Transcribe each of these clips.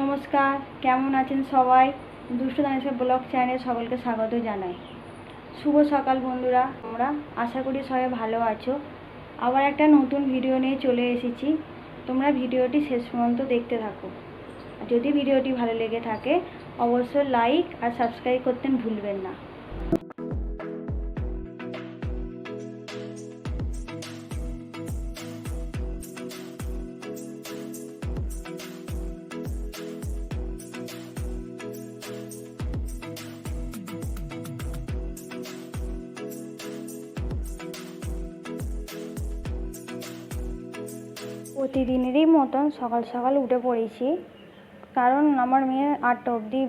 নমস্কার, কেমন আছেন সবাই? দুষ্টু দানেশের ব্লগ চ্যানেলে সকলকে স্বাগত জানাই। শুভ সকাল বন্ধুরা, আমরা আশা করি সবাই ভালো আছো। আবার একটা নতুন ভিডিও নিয়ে চলে এসেছি। তোমরা ভিডিওটি শেষ পর্যন্ত দেখতে থাকো। আর যদি ভিডিওটি ভালো লেগে থাকে অবশ্যই লাইক আর সাবস্ক্রাইব করতে ভুলবেন না। প্রতিদিনেরই মতন সকাল সকাল উঠে পড়েছি, কারণ আমার মেয়ে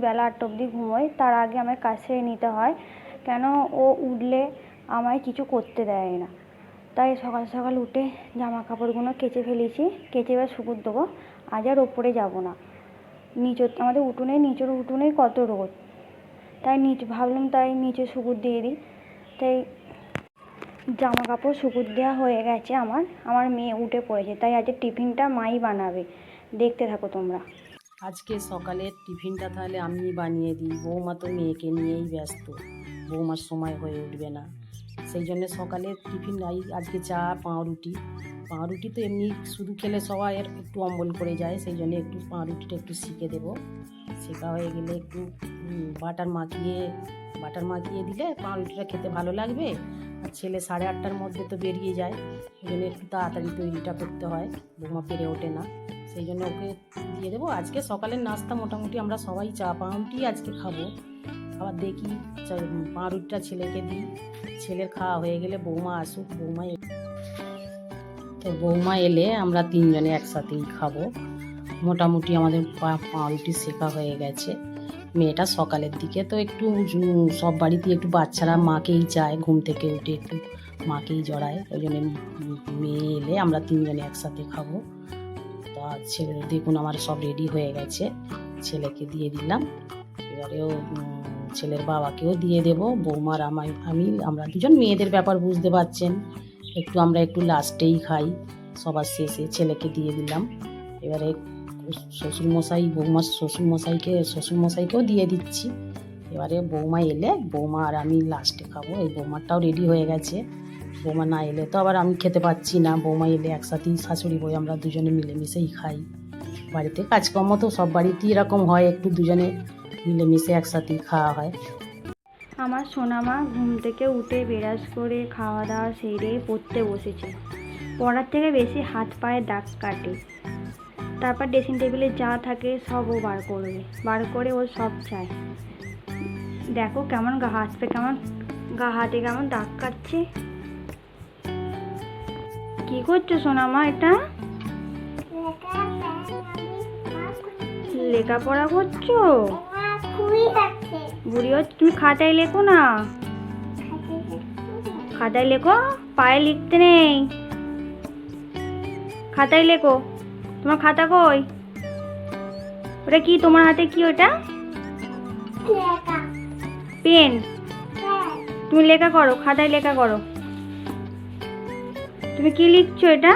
বেলা 8টা অবধি ঘুমোয়। তার আগে আমায় কাজ সেরে নিতে হয়, কেন ও উঠলে আমায় কিছু করতে দেয় না। তাই সকাল সকাল উঠে জামা কাপড়গুলো কেচে ফেলেছি, কেচে এবার শুকুর দেবো। আজ আর ওপরে যাবো না, আমাদের নিচের উঠোনেই কত রোদ, তাই ভাবলাম নিচে শুকুর দিয়ে দিই। তাই জামা কাপড় শুকুর দেওয়া হয়ে গেছে। আমার মেয়ে উঠে পড়েছে, তাই আজকে টিফিনটা মাই বানাবে। দেখতে থাকো তোমরা। আজকে সকালের টিফিনটা তাহলে আমি বানিয়ে দিই। বৌমা তো মেয়েকে নিয়েই ব্যস্ত, বৌমার সময় হয়ে উঠবে না। সেই জন্য সকালের টিফিন আজকে চা পাউরুটি তো এমনি শুধু খেলে সবাই একটু অম্বল করে যায়, সেই জন্য একটু পাউরুটিটা একটু সেঁকে দেবো। সেঁকা হয়ে গেলে একটু বাটার মাখিয়ে দিলে পাউরুটিটা খেতে ভালো লাগবে। আর ছেলে 8:30টার মধ্যে তো বেরিয়ে যায়, সেই জন্য একটু তাড়াতাড়ি তৈরিটা করতে হয়, বৌমা পেরে ওঠে না। সেই জন্য ওকে দিয়ে দেবো। আজকে সকালের নাস্তা মোটামুটি আমরা সবাই চা পাউরুটি আজকে খাবো। আবার দেখি পাউরুটিটা ছেলেকে দিই, ছেলের খাওয়া হয়ে গেলে বৌমা আসুক। বৌমা এলে আমরা তিনজনে একসাথেই খাবো। মোটামুটি আমাদের পাউরুটি শেখা হয়ে গেছে। মেয়েটা সকালের দিকে তো একটু সব বাড়িতে একটু বাচ্চারা মাকেই চায়, ঘুম থেকে উঠে একটু মাকেই জড়ায়। ওই জন্য মেয়ে এলে আমরা তিনজনে একসাথে খাবো। তো ছেলে দেখুন আমার সব রেডি হয়ে গেছে, ছেলেকে দিয়ে দিলাম। এবারেও ছেলের বাবাকেও দিয়ে দেব। বৌমার আমরা দুজন মেয়েদের ব্যাপার বুঝতে পারছেন, আমরা একটু লাস্টেই খাই, সবার শেষে ছেলেকে দিয়ে দিলাম। এবারে বৌমার শ্বশুরমশাইকেও দিয়ে দিচ্ছি। এবারে বৌমা এলে বৌমা আর আমি লাস্টে খাবো। এই বৌমারটাও রেডি হয়ে গেছে। বৌমা না এলে তো আবার আমি খেতে পাচ্ছি না। বৌমা এলে একসাথেই শাশুড়ি বউ আমরা দুজনে মিলেমিশেই খাই। বাড়িতে কাজকর্ম তো সব বাড়িতেই এরকম হয়, একটু দুজনে মিলেমিশে একসাথেই খাওয়া হয়। আমার সোনামা ঘুম থেকে উঠে ব্রাশ করে খাওয়া দাওয়া সেরে পড়তে বসেছে। পড়ার থেকে বেশি হাত পায়ে দাগ কাটে। তারপর ড্রেসিং টেবিলে যা থাকে সব ও বার করে ও সব চায়। দেখো কেমন গা হাতে কেমন দাগ কাটছে। কি করছো সোনামা? এটা লেখাপড়া করছো? বুড়ি হচ্ছে, তুমি খাতায় লেখো না, খাতায় লেখো, পায়ে লিখতে নেই, খাতায় লেখো। তোমার খাতা কই? ওটা কি তোমার হাতে? কি ওটা? পেন? তুমি লেখা করো, খাতায় লেখা করো। তুমি কি লিখছো? এটা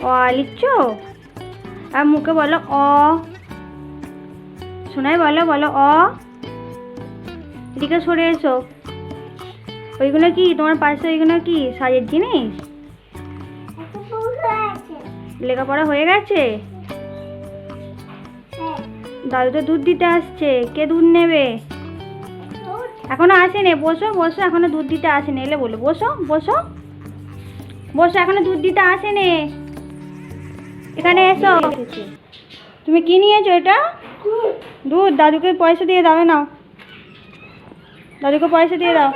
অ লিখছো? আর মুখে বলো অ। শোনাই বলো অ। এদিকে সরে এসো। ওইগুলো কি তোমার পাশে? ওইগুলো কি সাজের জিনিস? লেখাপড়া হয়ে গেছে? দাদু তো দুধ দিতে আসছে। কে দুধ নেবে? এখনো আসেনি। বসো, এখনো দুধ দিতে আসেনি। এলে বলো বসো, এখনো দুধ দিতে আসেনি। এখানে এসো। তুমি কি নিয়েছো? এটা দুধ। দাদুকে পয়সা দিয়ে দাও। নাও, দাদুকে পয়সা দিয়ে দাও।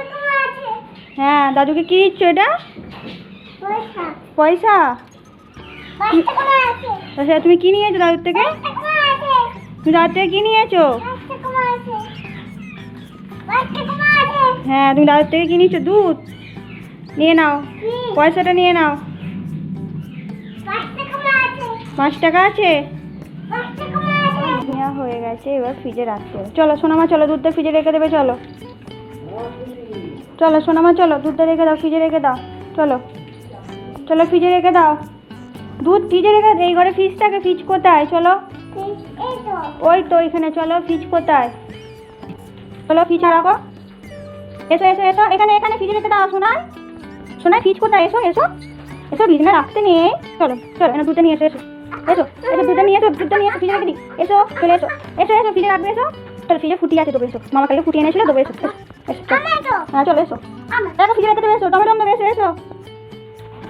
হ্যাঁ, দাদুকে কি দিচ্ছ? এটা পয়সা। তুমি কি নিয়েছো দাদুর থেকে? তুমি দাদুর থেকে কি নিয়েছো? হ্যাঁ, তুমি দাদুর থেকে কি নিয়েছো? দুধ। নিয়ে নাও, পয়সাটা নিয়ে নাও। 5 টাকা আছে। নেওয়া হয়ে গেছে, এবার ফ্রিজে রাখতে হবে। চলো সোনামা, চলো দুধটা ফ্রিজে রেখে দেবে। চলো সোনামা, চলো দুধটা রেখে দাও, ফ্রিজে রেখে দাও। চলো ফ্রিজে রেখে দাও। দুধ ফ্রিজে রেখে এই ঘরে ফ্রিজ থাকে, ফ্রিজ কোথায়? চলো ওই তো এখানে, চলো ফ্রিজ কোথায়? চলো ফ্রিজ রাখো, এসো এসো এসো, এখানে এখানে ফ্রিজে রেখে দাও। শোনাই শোনাই, ফ্রিজ কোথায়? এসো এসো এসো, ফ্রিজে রাখতে নেই। চলো চলো, এখানে দুধটা নিয়ে এসো, এসো এসো এসো, দুধটা নিয়ে এসো, দুধটা নিয়ে এসো, ফ্রিজে রেখে দিই। এসো চলে এসো, এসো এসো, ফ্রিজে রাখবে। এসো চলো, ফ্রিজে ফুটিয়ে আছে, দেবো। এসো, মামা কালকে ফুটিয়ে এনেছিল, দেবো। এসো এসো এসো, হ্যাঁ চলো এসো, দেখো ফ্রিজে রেখে দেবে। এসো টমেটো দেবে। এসো এসো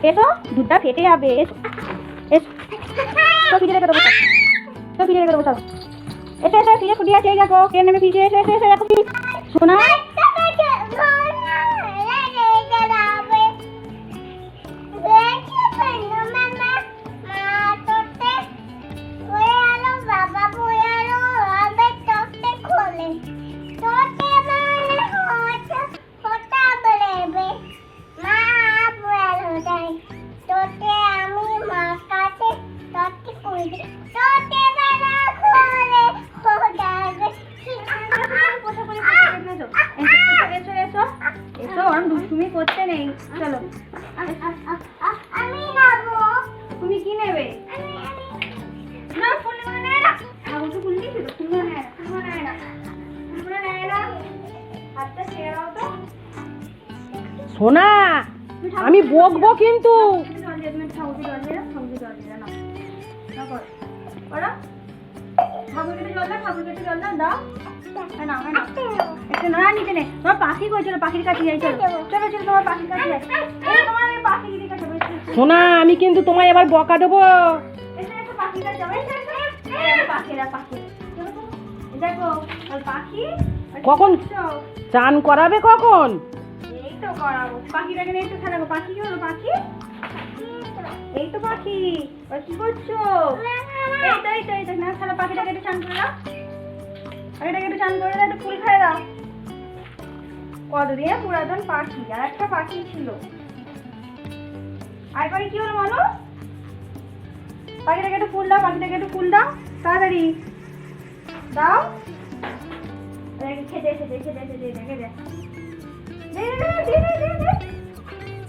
এসো, দুধটা ফেটে যাবে। এসো এসো, তো ফ্রিজে রেখে দেবো, তো ফ্রিজে রেখে দেবো। চলো এসো এসো, ফ্রিজে ফুটিয়ে আছে, এই দেখো কে নেবে ফ্রিজে। এসো এসো এসো, দেখো ফ্রিজ। শোনা দুষ্টুমি করতে নেই। চলো, তুমি কি নেবে? না ফুল নেবে না, না কাগজে ফুল দিয়েছি তো, ফুল নেয় না, ফুল নেয় না, ফুল নেয় না, হাতটা ছেড়ে দাও তো। সোনা, আমি বকবো কিন্তু। জল দিয়ে, তুমি ঠাকুরকে জল দিয়ে দাও, ঠাকুরকে জল দিয়ে দাও, না করো করো, ঠাকুরকে জল দাও, ঠাকুরকে জল দাও, দাও। না না না, একটু না নিতে নেই। তোমার পাখি কই? চলো পাখির কাছে যাই। চলো চলো চলো, তোমার পাখির কাছে যাই। এই তোমার এই পাখি দিদির কাছে যাবো। সোনা, আমি কিন্তু তোমায় এবার বকা দেবো। এসে এসে পাখির কাছে যাবো। এসে এসে, এই পাখিরা পাখি, দেখো আর পাখি। কখন চান করাবে? কখন? এই তো করাবো, পাখিটাকে নিয়ে একটু খেলাবো। পাখি কি হলো? পাখি এই তো পাখি, আর কি করছো? এই তো এই তো এই তো, না খেলা, পাখিটাকে একটু চান করে দাও, পাখিটাকে একটু চান করে দাও, একটু ফুল খাই দাও। কতদিন পুরাতন পাখি, আর একটা পাখি ছিল। আর পাখি কি হলো বলো? পাখিটাকে একটু ফুল দাও, পাখিটাকে একটু ফুল দাও, তাড়াতাড়ি দাও। খেতে খেতে খেতে খেতে খেতে দে।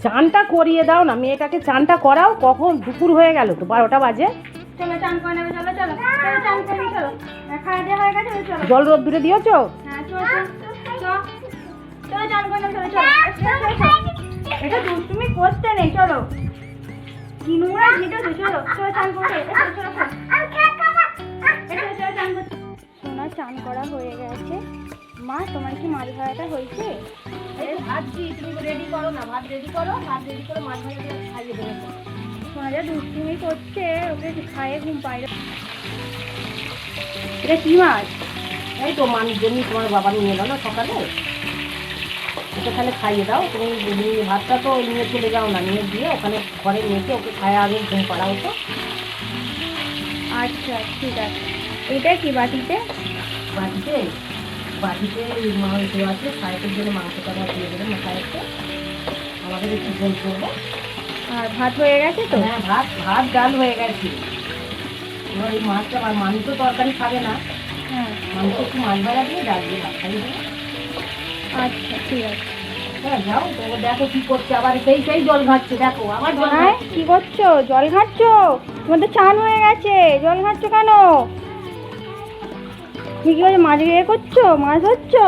চানটা করিয়ে দাও না, মেয়েটাকে চানটা করাও। কখন? দুপুর হয়ে গেল তো, 12টা বাজে। চলো চান করে নেবে, চলো চলো চলো, চান করে নিই, চলো। খাওয়া দেওয়া হয়ে গেছে, চলো। জল রোদ্দুরে দিয়েছো? হ্যাঁ চলো চলো চলো, চান করে নেবে, চলো চলো। এটা দুষ্টুমি করতে নেই, চলো। কি নোংরা ভিডিও, চলো চলো চান করে। চলো চলো চান করতে। সোনা চান করা হয়ে গেছে। মা, তোমার কি মাছ ভাড়াটা হয়েছে? ভাত দিই, তুমি রেডি করো না, ভাত রেডি করো, ভাত রেডি করে মাছ ভাজা দিয়ে খাইয়ে দেবে। সোনা যা দুষ্টুমি করছে, ওকে খাইয়ে ঘুম পাই। এটা কি মাছ? এই তো মাছ জন্য তোমার বাবা নিয়ে এলো না সকালে, ওকে তাহলে খাইয়ে দাও। তুমি ভাতটা তো নিয়ে চলে যাও না, নিয়ে দিয়ে ওখানে ঘরে নিয়ে ওকে খাইয়ে আগে ঘুম পাড়াও তো। আচ্ছা ঠিক আছে। এটা কি বাটিতে? বাটিতে বাটিতে মাংস আছে, সাহেবের জন্য মাংসটা দিয়ে দেবেন সাহেবকে, আমাদের একটু ঝোল করবো। আর ভাত হয়ে গেছে তো? হ্যাঁ, ভাত ভাত ডাল হয়ে গেছে। এবার এই মাছটা, আর মাংস তরকারি খাবে না, হ্যাঁ মাংস একটু মাছ ভাজা দিয়ে ডাল দিয়ে ভাত খাইয়ে দেবো। আচ্ছা ঠিক আছে। হ্যাঁ যাও, তো দেখো কি করছে, আবার সেই সেই জল ঘাটছে, দেখো আবার জল হ্যাঁ ঘাটছে। কি করছো? জল ঘাটছো? তোমার তো চান হয়ে গেছে, জল ঘাটছো কেন? তুমি কি মাছ বিয়ে করছো? মাছ ধরছো?